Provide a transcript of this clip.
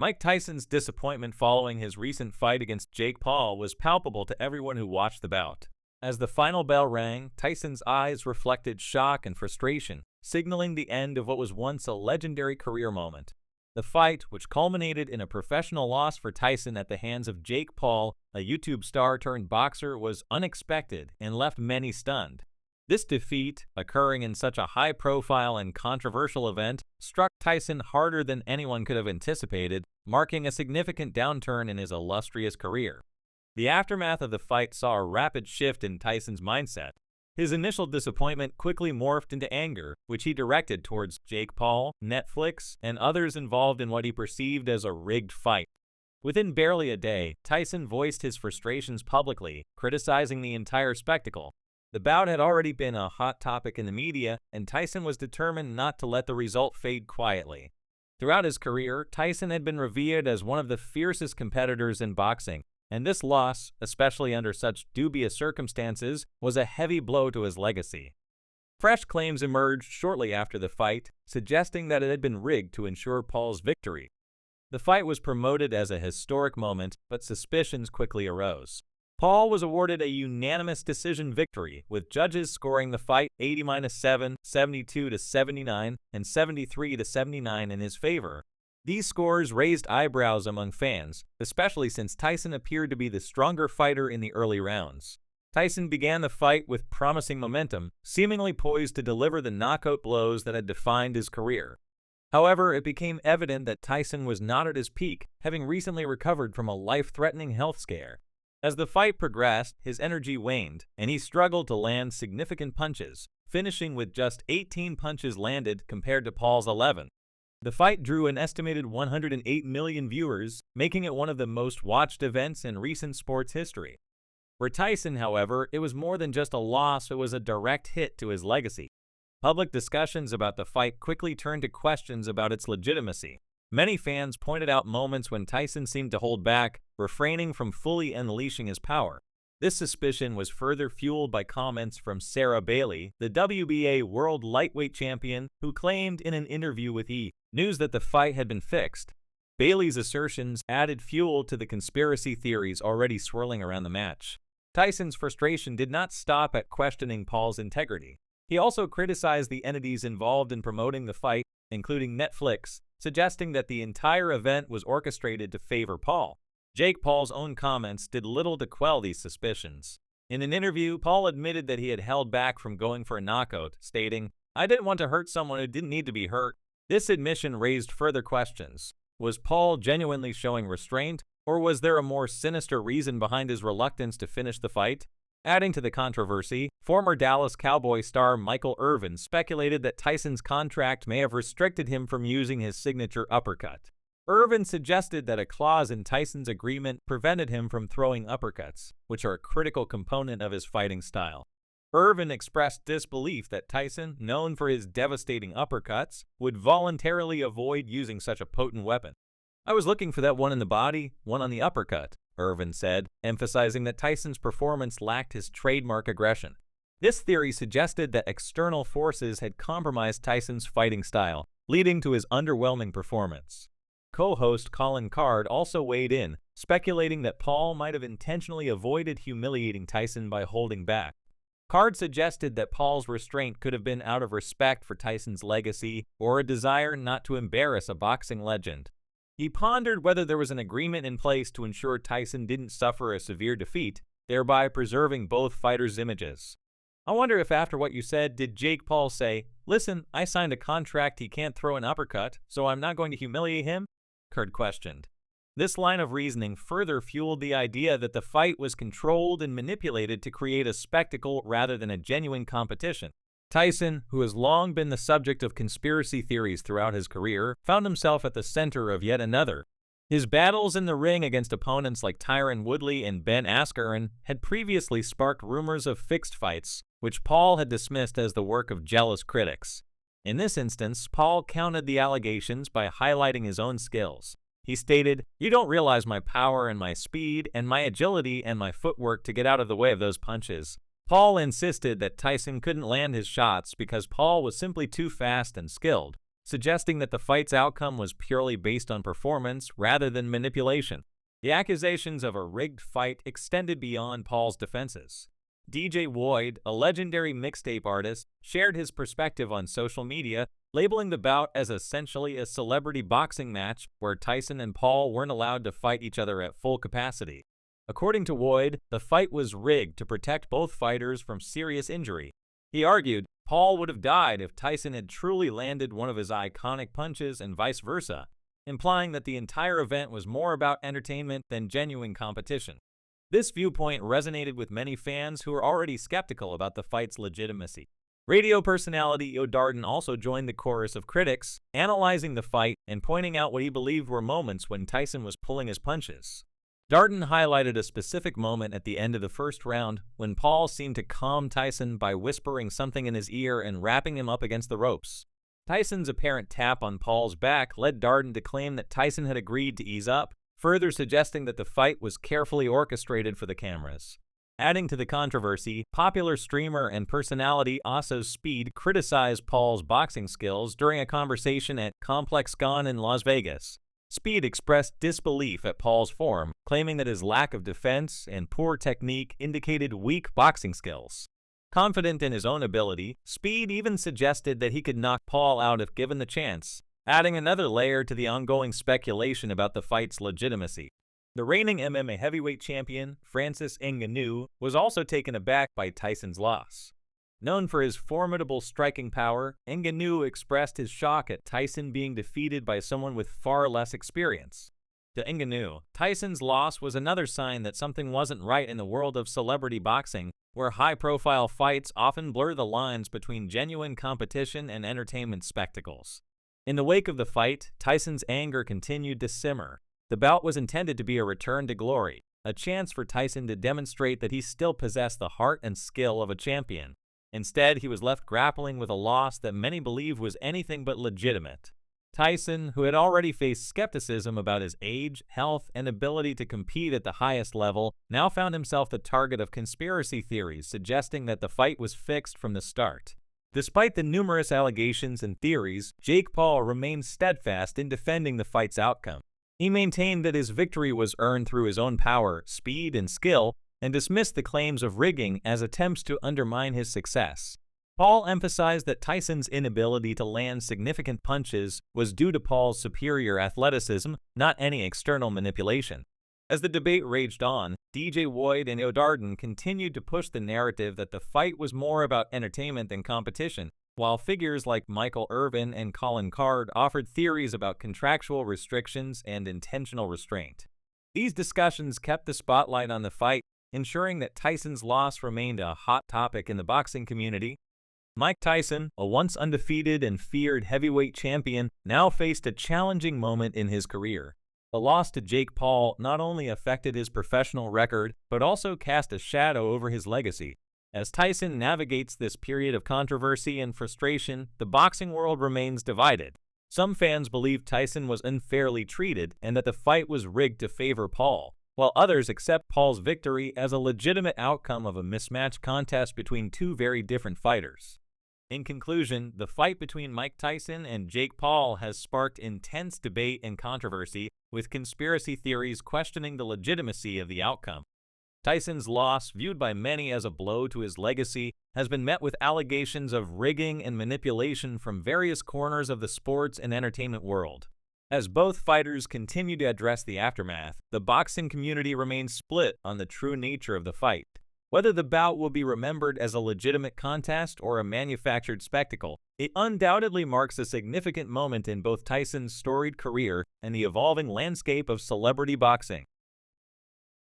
Mike Tyson's disappointment following his recent fight against Jake Paul was palpable to everyone who watched the bout. As the final bell rang, Tyson's eyes reflected shock and frustration, signaling the end of what was once a legendary career moment. The fight, which culminated in a professional loss for Tyson at the hands of Jake Paul, a YouTube star turned boxer, was unexpected and left many stunned. This defeat, occurring in such a high-profile and controversial event, struck Tyson harder than anyone could have anticipated, marking a significant downturn in his illustrious career. The aftermath of the fight saw a rapid shift in Tyson's mindset. His initial disappointment quickly morphed into anger, which he directed towards Jake Paul, Netflix, and others involved in what he perceived as a rigged fight. Within barely a day, Tyson voiced his frustrations publicly, criticizing the entire spectacle. The bout had already been a hot topic in the media, and Tyson was determined not to let the result fade quietly. Throughout his career, Tyson had been revered as one of the fiercest competitors in boxing, and this loss, especially under such dubious circumstances, was a heavy blow to his legacy. Fresh claims emerged shortly after the fight, suggesting that it had been rigged to ensure Paul's victory. The fight was promoted as a historic moment, but suspicions quickly arose. Paul was awarded a unanimous decision victory, with judges scoring the fight 80-7, 72-79, and 73-79 in his favor. These scores raised eyebrows among fans, especially since Tyson appeared to be the stronger fighter in the early rounds. Tyson began the fight with promising momentum, seemingly poised to deliver the knockout blows that had defined his career. However, it became evident that Tyson was not at his peak, having recently recovered from a life-threatening health scare. As the fight progressed, his energy waned, and he struggled to land significant punches, finishing with just 18 punches landed compared to Paul's 11. The fight drew an estimated 108 million viewers, making it one of the most watched events in recent sports history. For Tyson, however, it was more than just a loss, it was a direct hit to his legacy. Public discussions about the fight quickly turned to questions about its legitimacy. Many fans pointed out moments when Tyson seemed to hold back, refraining from fully unleashing his power. This suspicion was further fueled by comments from Sarah Bailey, the WBA World Lightweight Champion, who claimed in an interview with E! News that the fight had been fixed. Bailey's assertions added fuel to the conspiracy theories already swirling around the match. Tyson's frustration did not stop at questioning Paul's integrity. He also criticized the entities involved in promoting the fight, including Netflix, suggesting that the entire event was orchestrated to favor Paul. Jake Paul's own comments did little to quell these suspicions. In an interview, Paul admitted that he had held back from going for a knockout, stating, "I didn't want to hurt someone who didn't need to be hurt." This admission raised further questions. Was Paul genuinely showing restraint, or was there a more sinister reason behind his reluctance to finish the fight? Adding to the controversy, former Dallas Cowboy star Michael Irvin speculated that Tyson's contract may have restricted him from using his signature uppercut. Irvin suggested that a clause in Tyson's agreement prevented him from throwing uppercuts, which are a critical component of his fighting style. Irvin expressed disbelief that Tyson, known for his devastating uppercuts, would voluntarily avoid using such a potent weapon. "I was looking for that one in the body, one on the uppercut," Irvin said, emphasizing that Tyson's performance lacked his trademark aggression. This theory suggested that external forces had compromised Tyson's fighting style, leading to his underwhelming performance. Co-host Colin Card also weighed in, speculating that Paul might have intentionally avoided humiliating Tyson by holding back. Card suggested that Paul's restraint could have been out of respect for Tyson's legacy or a desire not to embarrass a boxing legend. He pondered whether there was an agreement in place to ensure Tyson didn't suffer a severe defeat, thereby preserving both fighters' images. "I wonder if after what you said, did Jake Paul say, 'Listen, I signed a contract he can't throw an uppercut, so I'm not going to humiliate him?'" Card questioned. This line of reasoning further fueled the idea that the fight was controlled and manipulated to create a spectacle rather than a genuine competition. Tyson, who has long been the subject of conspiracy theories throughout his career, found himself at the center of yet another. His battles in the ring against opponents like Tyron Woodley and Ben Askren had previously sparked rumors of fixed fights, which Paul had dismissed as the work of jealous critics. In this instance, Paul countered the allegations by highlighting his own skills. He stated, "You don't realize my power and my speed and my agility and my footwork to get out of the way of those punches." Paul insisted that Tyson couldn't land his shots because Paul was simply too fast and skilled. suggesting that the fight's outcome was purely based on performance rather than manipulation. The accusations of a rigged fight extended beyond Paul's defenses. DJ Woyd, a legendary mixtape artist, shared his perspective on social media, labeling the bout as essentially a celebrity boxing match where Tyson and Paul weren't allowed to fight each other at full capacity. According to Woyd, the fight was rigged to protect both fighters from serious injury. He argued Paul would have died if Tyson had truly landed one of his iconic punches and vice versa, implying that the entire event was more about entertainment than genuine competition. This viewpoint resonated with many fans who were already skeptical about the fight's legitimacy. Radio personality Darden also joined the chorus of critics, analyzing the fight and pointing out what he believed were moments when Tyson was pulling his punches. Darden highlighted a specific moment at the end of the first round when Paul seemed to calm Tyson by whispering something in his ear and wrapping him up against the ropes. Tyson's apparent tap on Paul's back led Darden to claim that Tyson had agreed to ease up, further suggesting that the fight was carefully orchestrated for the cameras. Adding to the controversy, popular streamer and personality Aso Speed criticized Paul's boxing skills during a conversation at Complex Con in Las Vegas. Speed expressed disbelief at Paul's form, claiming that his lack of defense and poor technique indicated weak boxing skills. Confident in his own ability, Speed even suggested that he could knock Paul out if given the chance, adding another layer to the ongoing speculation about the fight's legitimacy. The reigning MMA heavyweight champion, Francis Ngannou, was also taken aback by Tyson's loss. Known for his formidable striking power, Ngannou expressed his shock at Tyson being defeated by someone with far less experience. To Ngannou, Tyson's loss was another sign that something wasn't right in the world of celebrity boxing, where high-profile fights often blur the lines between genuine competition and entertainment spectacles. In the wake of the fight, Tyson's anger continued to simmer. The bout was intended to be a return to glory, a chance for Tyson to demonstrate that he still possessed the heart and skill of a champion. Instead, he was left grappling with a loss that many believe was anything but legitimate. Tyson, who had already faced skepticism about his age, health, and ability to compete at the highest level, now found himself the target of conspiracy theories suggesting that the fight was fixed from the start. Despite the numerous allegations and theories, Jake Paul remained steadfast in defending the fight's outcome. He maintained that his victory was earned through his own power, speed, and skill, and dismissed the claims of rigging as attempts to undermine his success. Paul emphasized that Tyson's inability to land significant punches was due to Paul's superior athleticism, not any external manipulation. As the debate raged on, DJ Woyd and Darden continued to push the narrative that the fight was more about entertainment than competition, while figures like Michael Irvin and Colin Card offered theories about contractual restrictions and intentional restraint. These discussions kept the spotlight on the fight, ensuring that Tyson's loss remained a hot topic in the boxing community. Mike Tyson, a once undefeated and feared heavyweight champion, now faced a challenging moment in his career. The loss to Jake Paul not only affected his professional record, but also cast a shadow over his legacy. As Tyson navigates this period of controversy and frustration, the boxing world remains divided. Some fans believe Tyson was unfairly treated and that the fight was rigged to favor Paul, while others accept Paul's victory as a legitimate outcome of a mismatched contest between two very different fighters. In conclusion, the fight between Mike Tyson and Jake Paul has sparked intense debate and controversy, with conspiracy theories questioning the legitimacy of the outcome. Tyson's loss, viewed by many as a blow to his legacy, has been met with allegations of rigging and manipulation from various corners of the sports and entertainment world. As both fighters continue to address the aftermath, the boxing community remains split on the true nature of the fight. Whether the bout will be remembered as a legitimate contest or a manufactured spectacle, it undoubtedly marks a significant moment in both Tyson's storied career and the evolving landscape of celebrity boxing.